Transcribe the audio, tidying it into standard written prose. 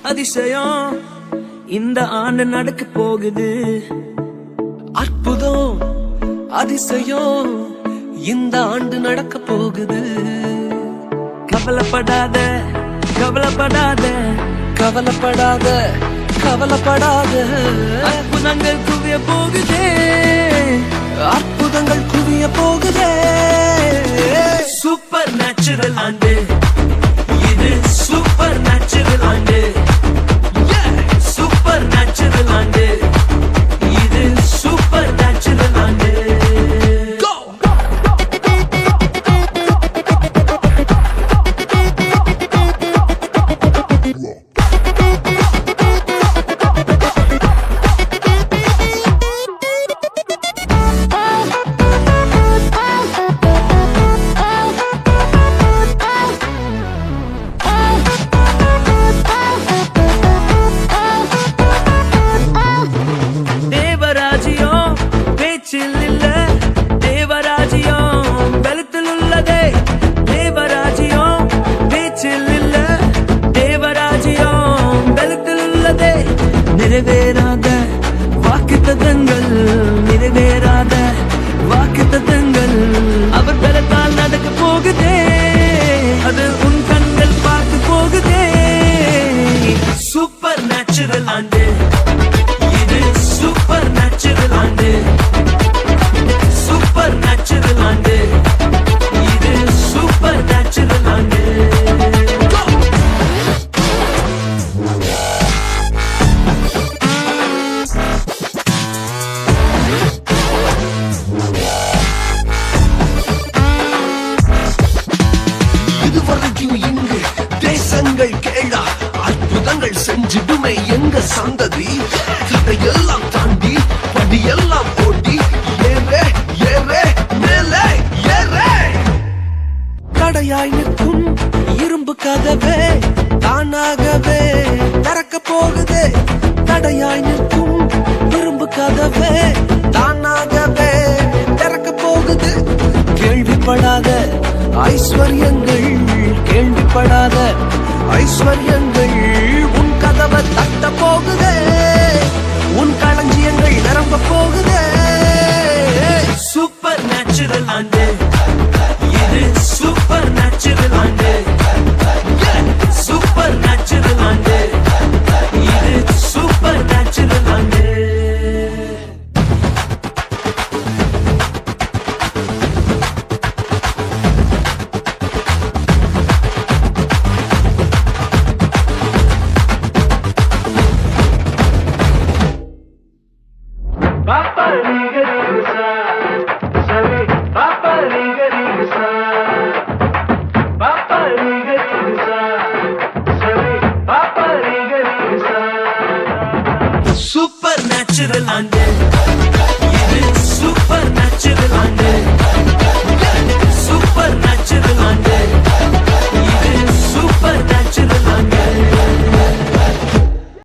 அதிசயம் இந்த ஆண்டு நடக்க போகுது. அற்புதம் அதிசயம் இந்த ஆண்டு நடக்க போகுது. கவலைப்படாத கவலைப்படாத கவலைப்படாத கவலைப்படாத அற்புதங்கள் குவிய போகுதே, அற்புதங்கள் குவிய போகுதே. சூப்பர் நேச்சுரல் ஆண்டு இது, சூப்பர் நேச்சுரல் ஆண்டு, சூப்பர் நேச்சுரல் ஆண்டு இது, சூப்பர் நேச்சுரல் ஆண்டு. நிறைவேறாத வாக்குத்தத்தங்கள், நிறைவேறாத வாக்குத்தத்தங்கள் அவர் பலத்தால் நடக்க போகுதே, அது உன் கண்கள் பார்த்து போகுதே. சூப்பர் நேச்சுரல் ஆண்டு இது, சூப்பர் நேச்சுரல் ஆண்டு, சூப்பர் நேச்சுரல் ஆண்டு இது, சூப்பர் நேச்சுரல் ஆண்டு. இங்கு தேசங்கள் கேளா அற்புதங்கள் செஞ்சிடுமே எங்க சந்ததி. தடையெல்லாம் தாண்டி படியெல்லாம் ஓட்டி ஏறே ஏறே மேலே ஏறே. தடையாய் நிற்கும் இரும்பு கதவே தானாகவே திறக்க போகுதே. தடையாய் நிற்கும் இரும்பு கதவே தானாகவே திறக்க போகுது. கேள்விப்படாத ஐஸ்வர்யங்கள், கேள்விப்படாத ஐஸ்வர்யங்கள் உன் கதவை தட்ட போகுதே, உன் களஞ்சியங்கள் நிரம்ப போகுதே. சூப்பர் நேச்சுரல் ஆண்டு இது, சூப்பர் நேச்சுரல் ஆண்டு, சூப்பர் நேச்சுரல் ஆண்டு இது, சூப்பர் நேச்சுரல் ஆண்டு. Papa Riga Riga Sa, Sari Papa Riga Riga Sa, Papa Riga Riga Sa, Sari Papa Riga Riga Sa. Super natural and